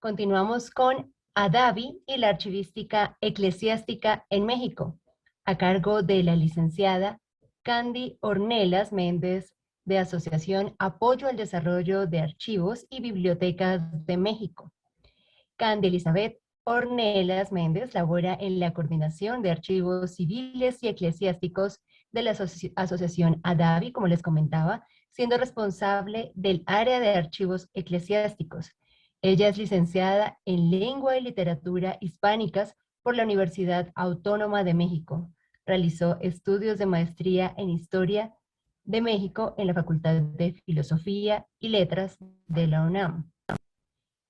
Continuamos con Adavi y la archivística eclesiástica en México, a cargo de la licenciada Candy Ornelas Méndez, de Asociación Apoyo al Desarrollo de Archivos y Bibliotecas de México. Candy Elizabeth Ornelas Méndez labora en la Coordinación de Archivos Civiles y Eclesiásticos de la Asociación Adavi, como les comentaba, siendo responsable del área de archivos eclesiásticos. Ella es licenciada en Lengua y Literatura Hispánicas por la Universidad Autónoma de México. Realizó estudios de maestría en Historia de México en la Facultad de Filosofía y Letras de la UNAM.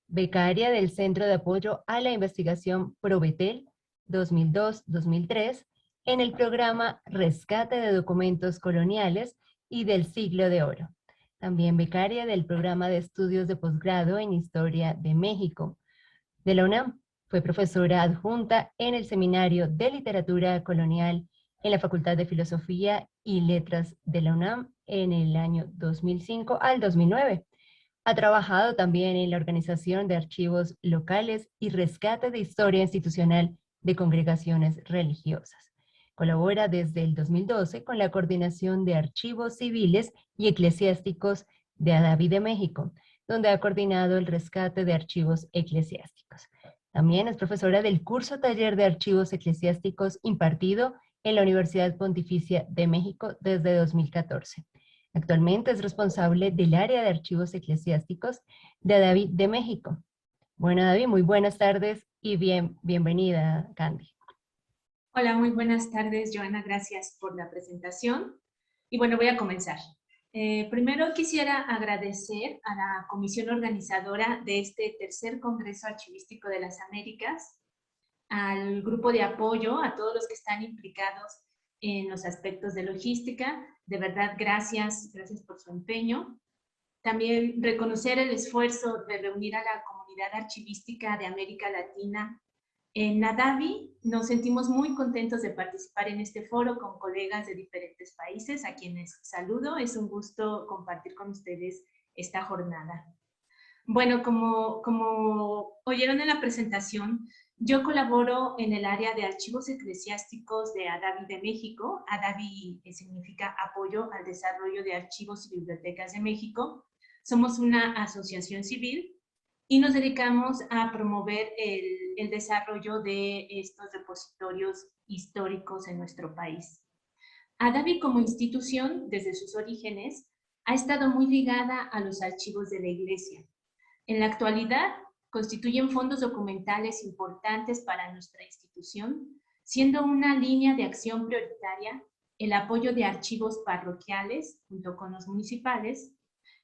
Becaria del Centro de Apoyo a la Investigación Probetel 2002-2003 en el programa Rescate de Documentos Coloniales y del Siglo de Oro. También becaria del programa de estudios de posgrado en Historia de México de la UNAM. Fue profesora adjunta en el Seminario de Literatura Colonial en la Facultad de Filosofía y Letras de la UNAM en el año 2005 al 2009. Ha trabajado también en la organización de archivos locales y rescate de historia institucional de congregaciones religiosas. Colabora desde el 2012 con la Coordinación de Archivos Civiles y Eclesiásticos de Adavi de México, donde ha coordinado el rescate de archivos eclesiásticos. También es profesora del curso taller de archivos eclesiásticos impartido en la Universidad Pontificia de México desde 2014. Actualmente es responsable del área de archivos eclesiásticos de Adavi de México. Bueno, Adavi, muy buenas tardes y bienvenida, Candy. Hola, muy buenas tardes, Joana. Gracias por la presentación. Y bueno, voy a comenzar. Primero quisiera agradecer a la comisión organizadora de este tercer Congreso Archivístico de las Américas, al grupo de apoyo, a todos los que están implicados en los aspectos de logística. De verdad, gracias por su empeño. También reconocer el esfuerzo de reunir a la comunidad archivística de América Latina. En Adavi nos sentimos muy contentos de participar en este foro con colegas de diferentes países, a quienes saludo. Es un gusto compartir con ustedes esta jornada. Bueno, como oyeron en la presentación, yo colaboro en el área de archivos eclesiásticos de Adavi de México. Adavi significa Apoyo al Desarrollo de Archivos y Bibliotecas de México. Somos una asociación civil y nos dedicamos a promover el desarrollo de estos repositorios históricos en nuestro país. Adavi como institución, desde sus orígenes, ha estado muy ligada a los archivos de la Iglesia. En la actualidad, constituyen fondos documentales importantes para nuestra institución, siendo una línea de acción prioritaria el apoyo de archivos parroquiales junto con los municipales.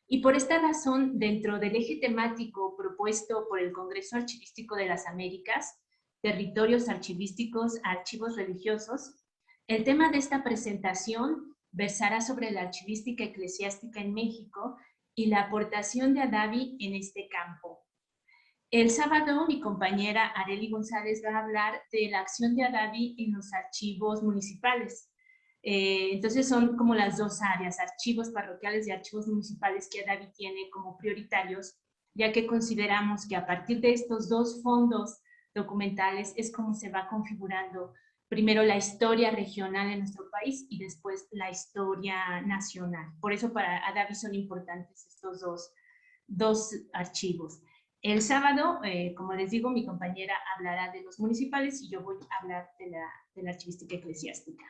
Y por esta razón, dentro del eje temático propuesto por el Congreso Archivístico de las Américas, Territorios Archivísticos, Archivos Religiosos, el tema de esta presentación versará sobre la archivística eclesiástica en México y la aportación de Adavi en este campo. El sábado, mi compañera Arely González va a hablar de la acción de Adavi en los archivos municipales. Entonces son como las dos áreas, archivos parroquiales y archivos municipales, que Adavi tiene como prioritarios, ya que consideramos que a partir de estos dos fondos documentales es como se va configurando primero la historia regional en nuestro país y después la historia nacional. Por eso para Adavi son importantes estos dos archivos. El sábado, como les digo, mi compañera hablará de los municipales y yo voy a hablar de la archivística eclesiástica.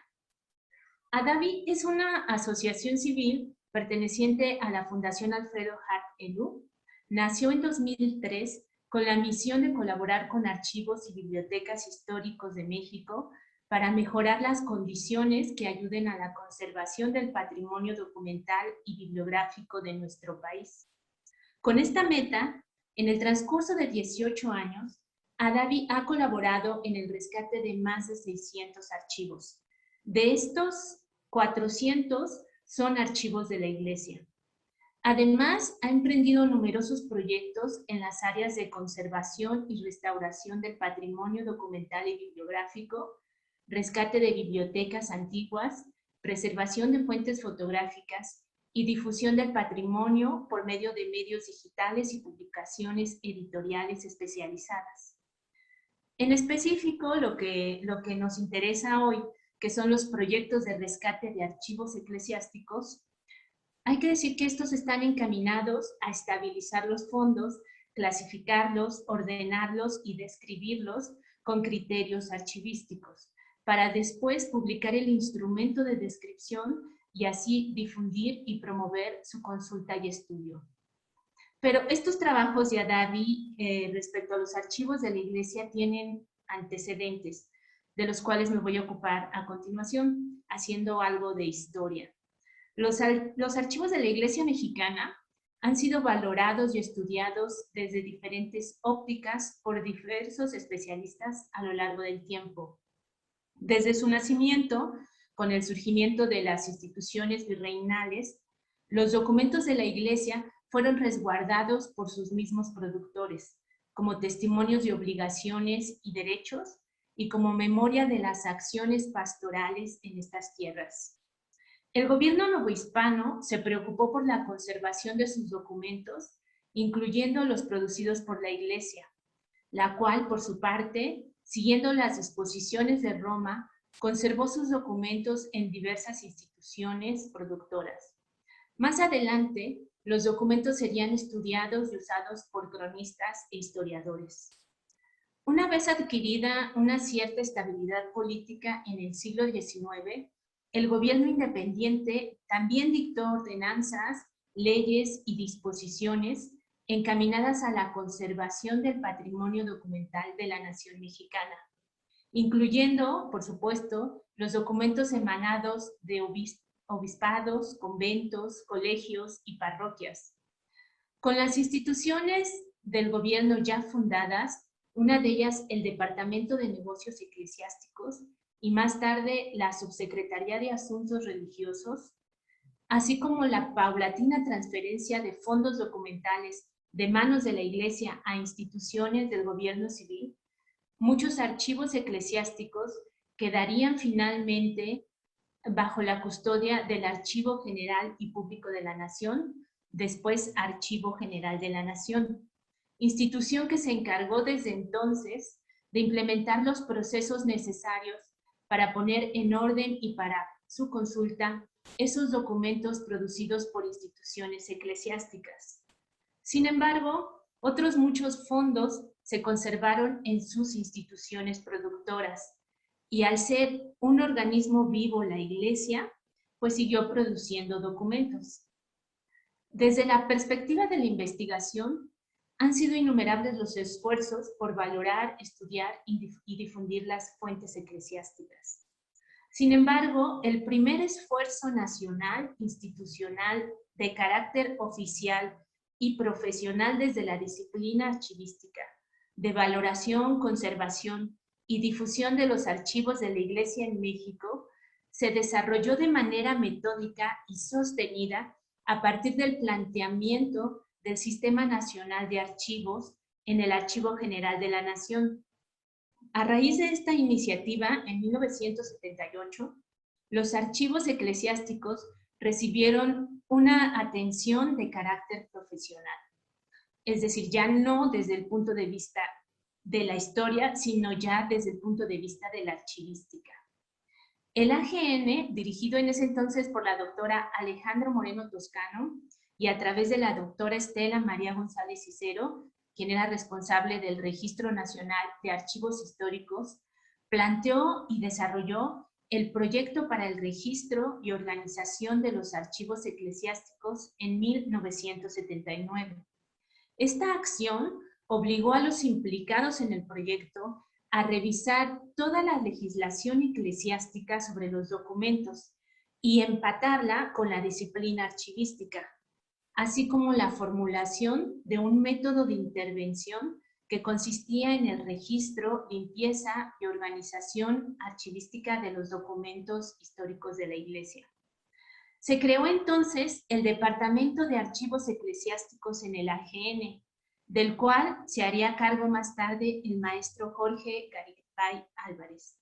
Adavi es una asociación civil perteneciente a la Fundación Alfredo Harp Elú. Nació en 2003 con la misión de colaborar con archivos y bibliotecas históricos de México para mejorar las condiciones que ayuden a la conservación del patrimonio documental y bibliográfico de nuestro país. Con esta meta, en el transcurso de 18 años, Adavi ha colaborado en el rescate de más de 600 archivos. De estos, 400 son archivos de la Iglesia. Además, ha emprendido numerosos proyectos en las áreas de conservación y restauración del patrimonio documental y bibliográfico, rescate de bibliotecas antiguas, preservación de fuentes fotográficas y difusión del patrimonio por medio de medios digitales y publicaciones editoriales especializadas. En específico, lo que nos interesa hoy, que son los proyectos de rescate de archivos eclesiásticos, hay que decir que estos están encaminados a estabilizar los fondos, clasificarlos, ordenarlos y describirlos con criterios archivísticos, para después publicar el instrumento de descripción y así difundir y promover su consulta y estudio. Pero estos trabajos de Adavi respecto a los archivos de la Iglesia tienen antecedentes, de los cuales me voy a ocupar a continuación, haciendo algo de historia. Los archivos de la Iglesia mexicana han sido valorados y estudiados desde diferentes ópticas por diversos especialistas a lo largo del tiempo. Desde su nacimiento, con el surgimiento de las instituciones virreinales, los documentos de la Iglesia fueron resguardados por sus mismos productores, como testimonios de obligaciones y derechos, y como memoria de las acciones pastorales en estas tierras. El gobierno novohispano se preocupó por la conservación de sus documentos, incluyendo los producidos por la Iglesia, la cual, por su parte, siguiendo las disposiciones de Roma, conservó sus documentos en diversas instituciones productoras. Más adelante, los documentos serían estudiados y usados por cronistas e historiadores. Una vez adquirida una cierta estabilidad política en el siglo XIX, el gobierno independiente también dictó ordenanzas, leyes y disposiciones encaminadas a la conservación del patrimonio documental de la nación mexicana, incluyendo, por supuesto, los documentos emanados de obispados, conventos, colegios y parroquias. Con las instituciones del gobierno ya fundadas, una de ellas el Departamento de Negocios Eclesiásticos y más tarde la Subsecretaría de Asuntos Religiosos, así como la paulatina transferencia de fondos documentales de manos de la Iglesia a instituciones del gobierno civil, muchos archivos eclesiásticos quedarían finalmente bajo la custodia del Archivo General y Público de la Nación, después Archivo General de la Nación, institución que se encargó desde entonces de implementar los procesos necesarios para poner en orden y para su consulta esos documentos producidos por instituciones eclesiásticas. Sin embargo, otros muchos fondos se conservaron en sus instituciones productoras y al ser un organismo vivo la Iglesia, pues siguió produciendo documentos. Desde la perspectiva de la investigación, han sido innumerables los esfuerzos por valorar, estudiar y difundir las fuentes eclesiásticas. Sin embargo, el primer esfuerzo nacional, institucional, de carácter oficial y profesional desde la disciplina archivística, de valoración, conservación y difusión de los archivos de la Iglesia en México, se desarrolló de manera metódica y sostenida a partir del planteamiento del Sistema Nacional de Archivos en el Archivo General de la Nación. A raíz de esta iniciativa, en 1978, los archivos eclesiásticos recibieron una atención de carácter profesional. Es decir, ya no desde el punto de vista de la historia, sino ya desde el punto de vista de la archivística. El AGN, dirigido en ese entonces por la doctora Alejandra Moreno Toscano y a través de la doctora Estela María González Cicero, quien era responsable del Registro Nacional de Archivos Históricos, planteó y desarrolló el proyecto para el registro y organización de los archivos eclesiásticos en 1979. Esta acción obligó a los implicados en el proyecto a revisar toda la legislación eclesiástica sobre los documentos y empatarla con la disciplina archivística, así como la formulación de un método de intervención que consistía en el registro, limpieza y organización archivística de los documentos históricos de la Iglesia. Se creó entonces el Departamento de Archivos Eclesiásticos en el AGN, del cual se haría cargo más tarde el maestro Jorge Garibay Álvarez,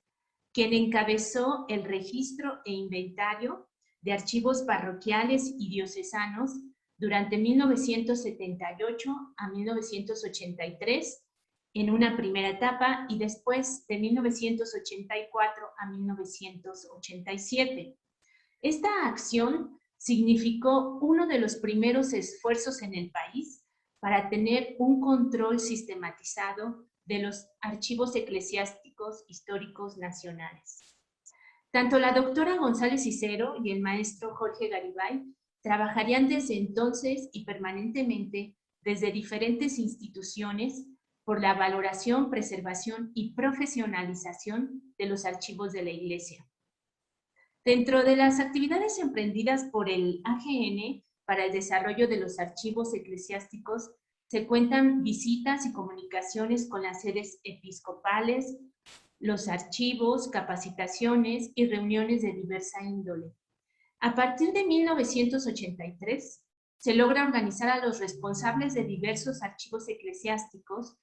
quien encabezó el registro e inventario de archivos parroquiales y diocesanos durante 1978 a 1983 en una primera etapa y después de 1984 a 1987. Esta acción significó uno de los primeros esfuerzos en el país para tener un control sistematizado de los archivos eclesiásticos históricos nacionales. Tanto la doctora González Cicero y el maestro Jorge Garibay trabajarían desde entonces y permanentemente desde diferentes instituciones por la valoración, preservación y profesionalización de los archivos de la Iglesia. Dentro de las actividades emprendidas por el AGN para el desarrollo de los archivos eclesiásticos se cuentan visitas y comunicaciones con las sedes episcopales, los archivos, capacitaciones y reuniones de diversa índole. A partir de 1983, se logra organizar a los responsables de diversos archivos eclesiásticos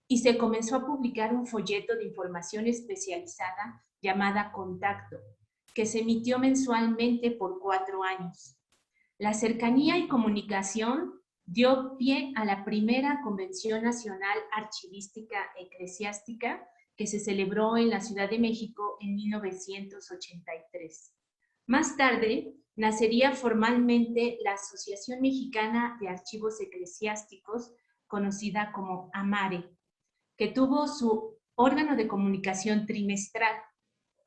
y se comenzó a publicar un folleto de información especializada llamada Contacto, que se emitió mensualmente por 4 años. La cercanía y comunicación dio pie a la primera Convención Nacional Archivística Eclesiástica que se celebró en la Ciudad de México en 1983. Más tarde, nacería formalmente la Asociación Mexicana de Archivos Eclesiásticos, conocida como AMARE, que tuvo su órgano de comunicación trimestral.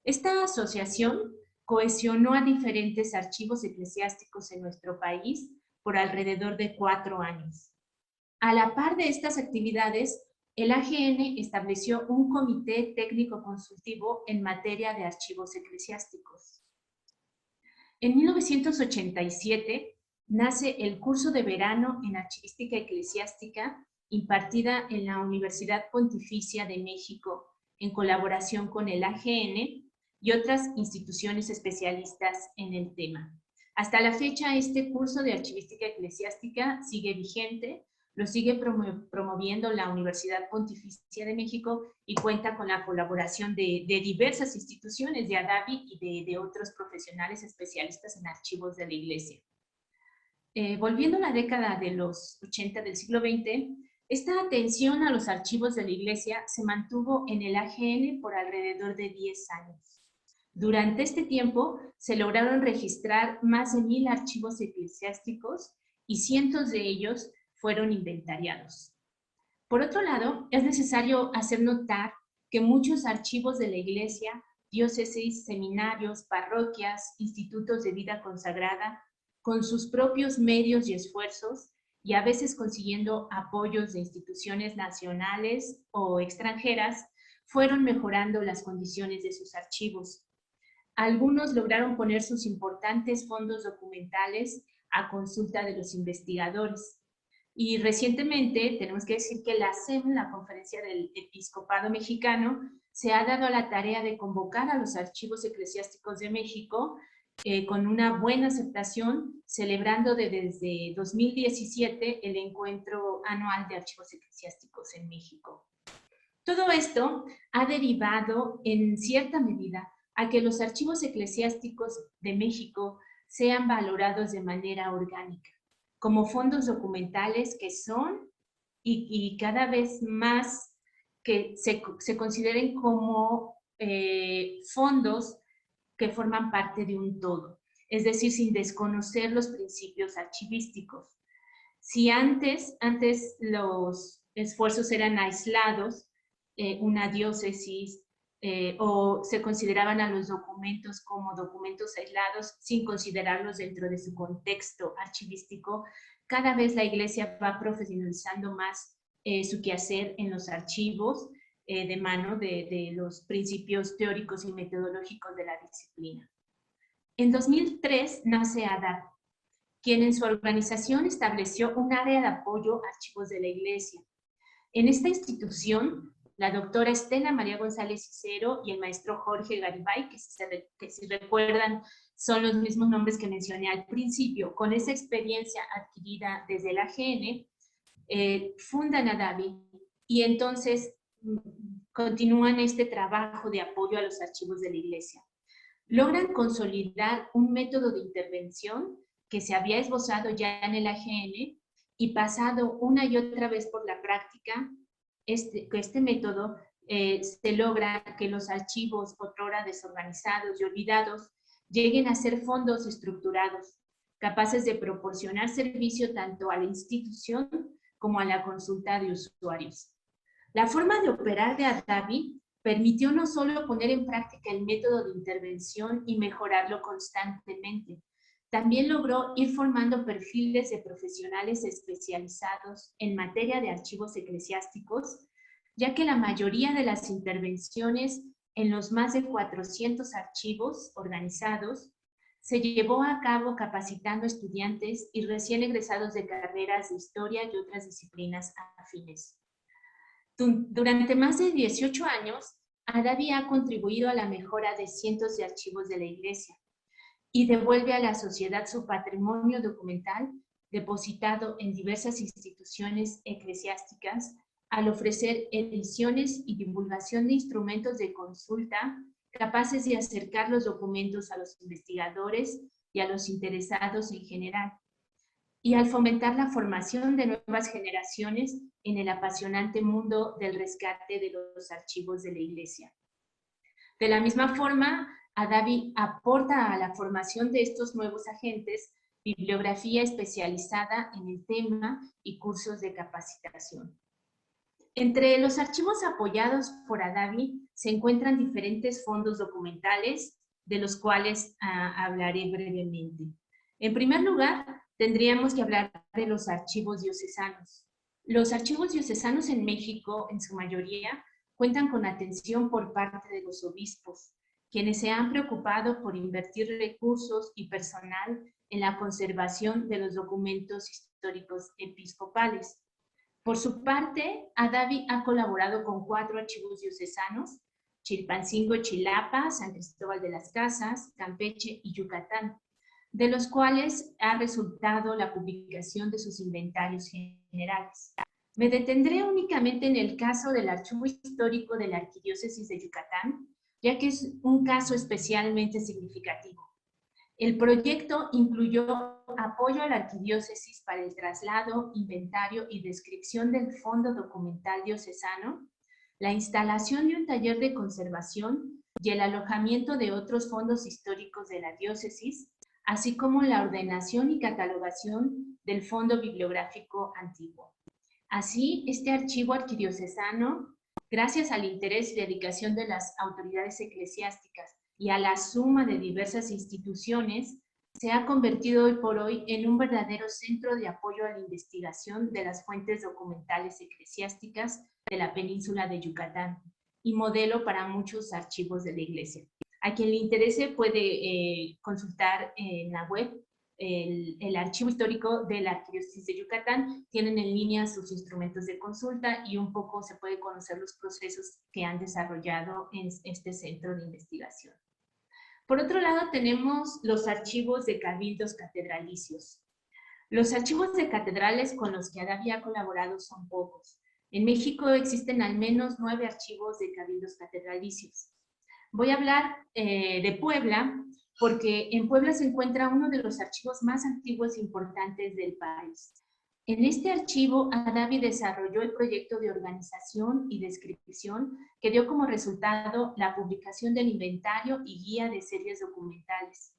Esta asociación cohesionó a diferentes archivos eclesiásticos en nuestro país por alrededor de 4 años. A la par de estas actividades, el AGN estableció un comité técnico consultivo en materia de archivos eclesiásticos. En 1987 nace el curso de verano en Archivística Eclesiástica impartida en la Universidad Pontificia de México en colaboración con el AGN y otras instituciones especialistas en el tema. Hasta la fecha, este curso de Archivística Eclesiástica sigue vigente, lo sigue promoviendo la Universidad Pontificia de México y cuenta con la colaboración de diversas instituciones, de ADAVI y de otros profesionales especialistas en archivos de la Iglesia. Volviendo a la década de los 80 del siglo XX, esta atención a los archivos de la Iglesia se mantuvo en el AGN por alrededor de 10 años. Durante este tiempo se lograron registrar más de 1000 archivos eclesiásticos y cientos de ellos fueron inventariados. Por otro lado, es necesario hacer notar que muchos archivos de la Iglesia, diócesis, seminarios, parroquias, institutos de vida consagrada, con sus propios medios y esfuerzos, y a veces consiguiendo apoyos de instituciones nacionales o extranjeras, fueron mejorando las condiciones de sus archivos. Algunos lograron poner sus importantes fondos documentales a consulta de los investigadores. Y recientemente, tenemos que decir que la CEM, la Conferencia del Episcopado Mexicano, se ha dado a la tarea de convocar a los archivos eclesiásticos de México con una buena aceptación, celebrando desde 2017 el encuentro anual de archivos eclesiásticos en México. Todo esto ha derivado en cierta medida a que los archivos eclesiásticos de México sean valorados de manera orgánica, como fondos documentales que son y cada vez más que se consideren como fondos que forman parte de un todo, es decir, sin desconocer los principios archivísticos. Si antes los esfuerzos eran aislados, una diócesis, o se consideraban a los documentos como documentos aislados sin considerarlos dentro de su contexto archivístico, cada vez la Iglesia va profesionalizando más su quehacer en los archivos de mano de los principios teóricos y metodológicos de la disciplina. En 2003 nace ADAVI, quien en su organización estableció un área de apoyo a archivos de la Iglesia. En esta institución, la doctora Estela María González Cicero y el maestro Jorge Garibay, que si recuerdan son los mismos nombres que mencioné al principio, con esa experiencia adquirida desde el AGN, fundan ADAVI y entonces continúan este trabajo de apoyo a los archivos de la Iglesia. logran consolidar un método de intervención que se había esbozado ya en el AGN y pasado una y otra vez por la práctica. Este método se logra que los archivos otrora desorganizados y olvidados lleguen a ser fondos estructurados, capaces de proporcionar servicio tanto a la institución como a la consulta de usuarios. La forma de operar de Adavi permitió no solo poner en práctica el método de intervención y mejorarlo constantemente, también logró ir formando perfiles de profesionales especializados en materia de archivos eclesiásticos, ya que la mayoría de las intervenciones en los más de 400 archivos organizados se llevó a cabo capacitando estudiantes y recién egresados de carreras de historia y otras disciplinas afines. Durante más de 18 años, Adavi ha contribuido a la mejora de cientos de archivos de la Iglesia y devuelve a la sociedad su patrimonio documental depositado en diversas instituciones eclesiásticas al ofrecer ediciones y divulgación de instrumentos de consulta capaces de acercar los documentos a los investigadores y a los interesados en general, y al fomentar la formación de nuevas generaciones en el apasionante mundo del rescate de los archivos de la Iglesia. De la misma forma, Adavi aporta a la formación de estos nuevos agentes bibliografía especializada en el tema y cursos de capacitación. Entre los archivos apoyados por Adavi se encuentran diferentes fondos documentales, de los cuales hablaré brevemente. En primer lugar, tendríamos que hablar de los archivos diocesanos. Los archivos diocesanos en México, en su mayoría, cuentan con atención por parte de los obispos, quienes se han preocupado por invertir recursos y personal en la conservación de los documentos históricos episcopales. Por su parte, Adavi ha colaborado con 4 archivos diocesanos: Chilpancingo, Chilapa, San Cristóbal de las Casas, Campeche y Yucatán, de los cuales ha resultado la publicación de sus inventarios generales. Me detendré únicamente en el caso del Archivo Histórico de la Arquidiócesis de Yucatán, ya que es un caso especialmente significativo. El proyecto incluyó apoyo a la arquidiócesis para el traslado, inventario y descripción del fondo documental diocesano, la instalación de un taller de conservación y el alojamiento de otros fondos históricos de la diócesis, así como la ordenación y catalogación del fondo bibliográfico antiguo. Así, este archivo arquidiocesano, gracias al interés y dedicación de las autoridades eclesiásticas y a la suma de diversas instituciones, se ha convertido hoy por hoy en un verdadero centro de apoyo a la investigación de las fuentes documentales eclesiásticas de la península de Yucatán y modelo para muchos archivos de la Iglesia. A quien le interese puede consultar en la web el archivo histórico de la Arquidiócesis de Yucatán. Tienen en línea sus instrumentos de consulta y un poco se puede conocer los procesos que han desarrollado en este centro de investigación. Por otro lado, tenemos los archivos de cabildos catedralicios. Los archivos de catedrales con los que Adavi ha colaborado son pocos. En México existen al menos 9 archivos de cabildos catedralicios. Voy a hablar de Puebla, porque en Puebla se encuentra uno de los archivos más antiguos e importantes del país. En este archivo, Adavi desarrolló el proyecto de organización y descripción que dio como resultado la publicación del inventario y guía de series documentales.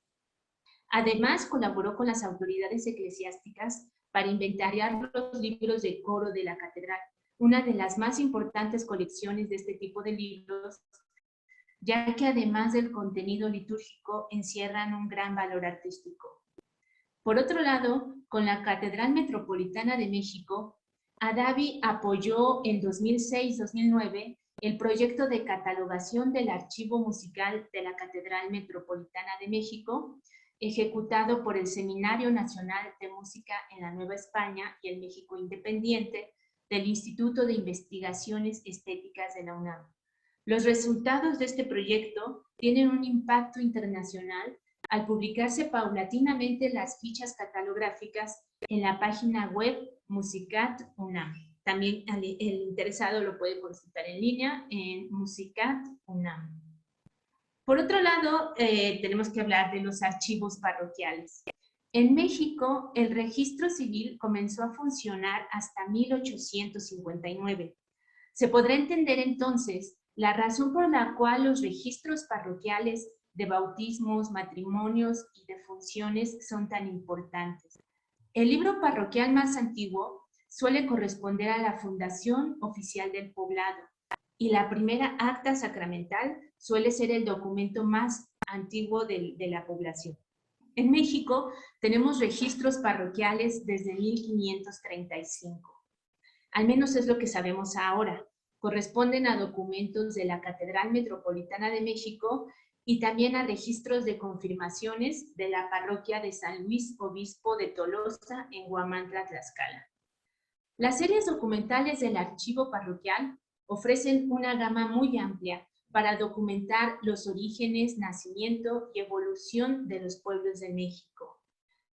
Además, colaboró con las autoridades eclesiásticas para inventariar los libros de coro de la catedral, una de las más importantes colecciones de este tipo de libros, ya que además del contenido litúrgico encierran un gran valor artístico. Por otro lado, con la Catedral Metropolitana de México, Adavi apoyó en 2006-2009 el proyecto de catalogación del archivo musical de la Catedral Metropolitana de México, ejecutado por el Seminario Nacional de Música en la Nueva España y el México Independiente del Instituto de Investigaciones Estéticas de la UNAM. Los resultados de este proyecto tienen un impacto internacional al publicarse paulatinamente las fichas catalográficas en la página web Musicat UNAM. También el interesado lo puede consultar en línea en Musicat UNAM. Por otro lado, tenemos que hablar de los archivos parroquiales. En México, el registro civil comenzó a funcionar hasta 1859. Se podrá entender entonces la razón por la cual los registros parroquiales de bautismos, matrimonios y defunciones son tan importantes. El libro parroquial más antiguo suele corresponder a la fundación oficial del poblado y la primera acta sacramental suele ser el documento más antiguo de la población. En México tenemos registros parroquiales desde 1535. Al menos es lo que sabemos ahora. Corresponden a documentos de la Catedral Metropolitana de México y también a registros de confirmaciones de la parroquia de San Luis Obispo de Tolosa en Huamantla, Tlaxcala. Las series documentales del archivo parroquial ofrecen una gama muy amplia para documentar los orígenes, nacimiento y evolución de los pueblos de México.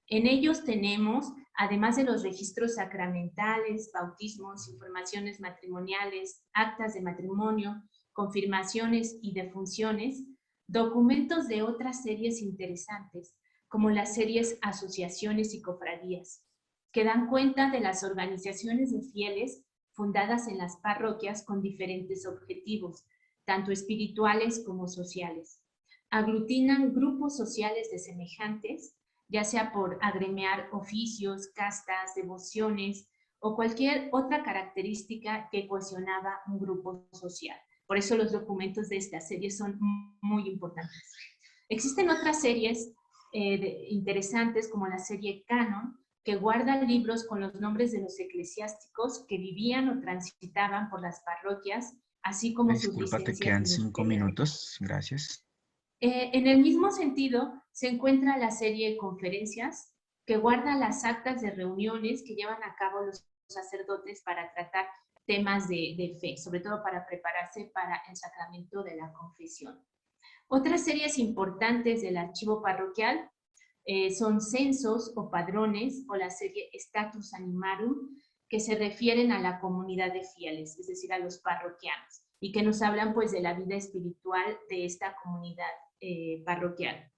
En ellos tenemos, además de los registros sacramentales, bautismos, informaciones matrimoniales, actas de matrimonio, confirmaciones y defunciones, documentos de otras series interesantes, como las series Asociaciones y Cofradías, que dan cuenta de las organizaciones de fieles fundadas en las parroquias con diferentes objetivos, tanto espirituales como sociales. Aglutinan grupos sociales de semejantes, ya sea por agremiar oficios, castas, devociones o cualquier otra característica que cohesionaba un grupo social. Por eso los documentos de esta serie son muy importantes. Existen otras series interesantes como la serie Canon, que guarda libros con los nombres de los eclesiásticos que vivían o transitaban por las parroquias, así como sus Disculpa, te licencias quedan 5 ministeriales. minutos. Gracias. En el mismo sentido, se encuentra la serie Conferencias, que guarda las actas de reuniones que llevan a cabo los sacerdotes para tratar temas de fe, sobre todo para prepararse para el sacramento de la confesión. Otras series importantes del archivo parroquial son censos o padrones, o la serie Status Animarum, que se refieren a la comunidad de fieles, es decir, a los parroquianos, y que nos hablan pues de la vida espiritual de esta comunidad parroquial.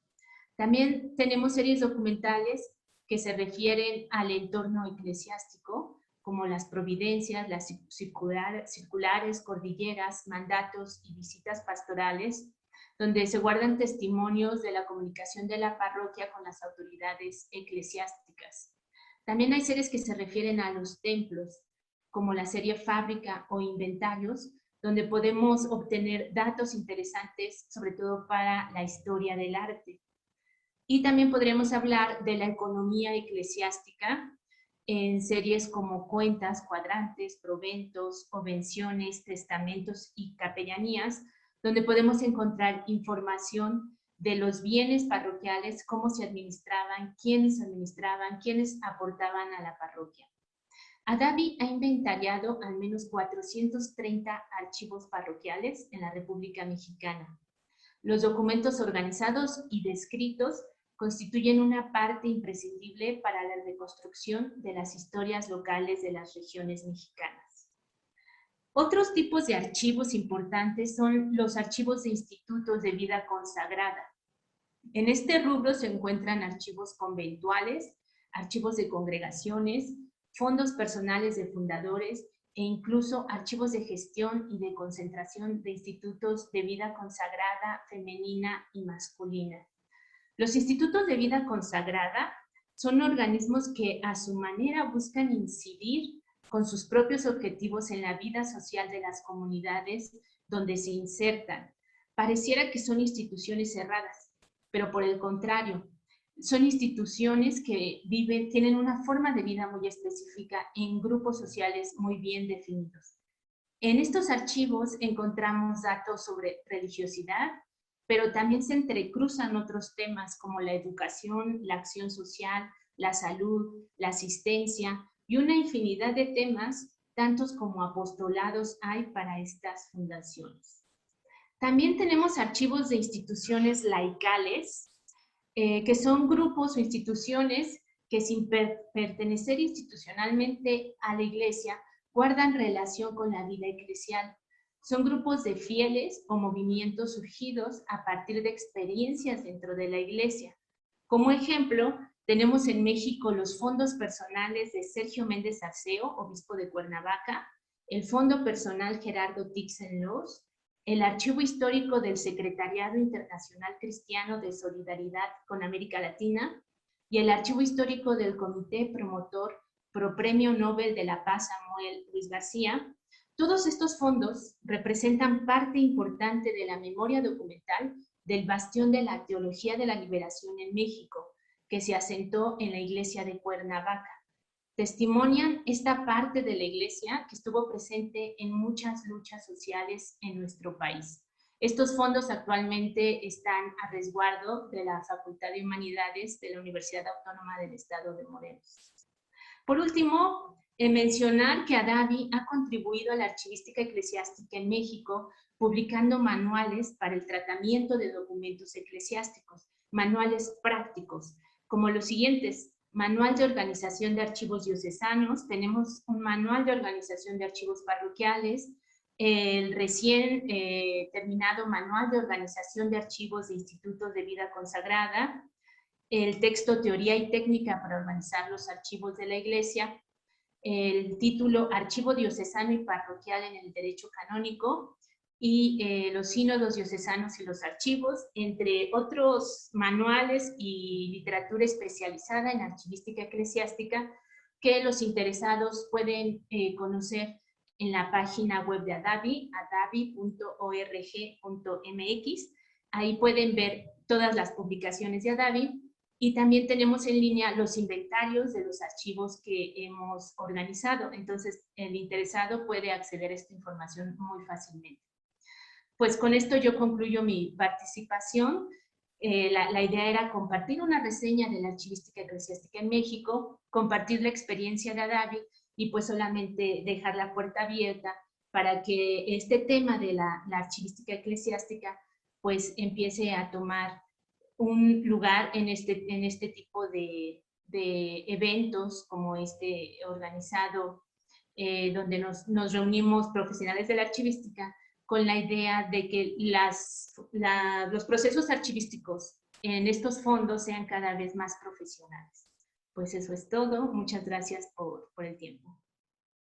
También tenemos series documentales que se refieren al entorno eclesiástico, como las providencias, las circulares, cordilleras, mandatos y visitas pastorales, donde se guardan testimonios de la comunicación de la parroquia con las autoridades eclesiásticas. También hay series que se refieren a los templos, como la serie Fábrica o Inventarios, donde podemos obtener datos interesantes, sobre todo para la historia del arte. Y también podríamos hablar de la economía eclesiástica en series como Cuentas, Cuadrantes, Proventos, Obenciones, Testamentos y Capellanías, donde podemos encontrar información de los bienes parroquiales, cómo se administraban, quiénes aportaban a la parroquia. Adavi ha inventariado al menos 430 archivos parroquiales en la República Mexicana. Los documentos organizados y descritos constituyen una parte imprescindible para la reconstrucción de las historias locales de las regiones mexicanas. Otros tipos de archivos importantes son los archivos de institutos de vida consagrada. En este rubro se encuentran archivos conventuales, archivos de congregaciones, fondos personales de fundadores e incluso archivos de gestión y de concentración de institutos de vida consagrada, femenina y masculina. Los institutos de vida consagrada son organismos que a su manera buscan incidir con sus propios objetivos en la vida social de las comunidades donde se insertan. Pareciera que son instituciones cerradas, pero por el contrario, son instituciones que tienen una forma de vida muy específica en grupos sociales muy bien definidos. En estos archivos encontramos datos sobre religiosidad, pero también se entrecruzan otros temas como la educación, la acción social, la salud, la asistencia y una infinidad de temas, tantos como apostolados hay para estas fundaciones. También tenemos archivos de instituciones laicales, que son grupos o instituciones que sin pertenecer institucionalmente a la Iglesia guardan relación con la vida eclesial. Son grupos de fieles o movimientos surgidos a partir de experiencias dentro de la Iglesia. Como ejemplo, tenemos en México los fondos personales de Sergio Méndez Arceo, obispo de Cuernavaca, el Fondo Personal Gerardo Tixen-Loos, el Archivo Histórico del Secretariado Internacional Cristiano de Solidaridad con América Latina y el Archivo Histórico del Comité Promotor Pro Premio Nobel de la Paz Samuel Ruiz García. Todos estos fondos representan parte importante de la memoria documental del bastión de la teología de la liberación en México, que se asentó en la iglesia de Cuernavaca. Testimonian esta parte de la iglesia que estuvo presente en muchas luchas sociales en nuestro país. Estos fondos actualmente están a resguardo de la Facultad de Humanidades de la Universidad Autónoma del Estado de Morelos. Por último, mencionar que ADAVI ha contribuido a la archivística eclesiástica en México, publicando manuales para el tratamiento de documentos eclesiásticos, manuales prácticos, como los siguientes: Manual de Organización de Archivos Diocesanos, tenemos un Manual de Organización de Archivos Parroquiales, el recién terminado Manual de Organización de Archivos de Institutos de Vida Consagrada, el texto Teoría y Técnica para organizar los archivos de la Iglesia, el título Archivo Diocesano y Parroquial en el Derecho Canónico, y los sínodos diocesanos y los archivos, entre otros manuales y literatura especializada en archivística eclesiástica que los interesados pueden conocer en la página web de ADAVI, adavi.org.mx. Ahí pueden ver todas las publicaciones de ADAVI, y también tenemos en línea los inventarios de los archivos que hemos organizado. Entonces, el interesado puede acceder a esta información muy fácilmente. Pues con esto yo concluyo mi participación. La idea era compartir una reseña de la archivística eclesiástica en México, compartir la experiencia de ADAVI y pues solamente dejar la puerta abierta para que este tema de la archivística eclesiástica pues empiece a tomar un lugar en este tipo de eventos como este organizado, donde nos reunimos profesionales de la archivística con la idea de que los procesos archivísticos en estos fondos sean cada vez más profesionales. Pues eso es todo. Muchas gracias por el tiempo.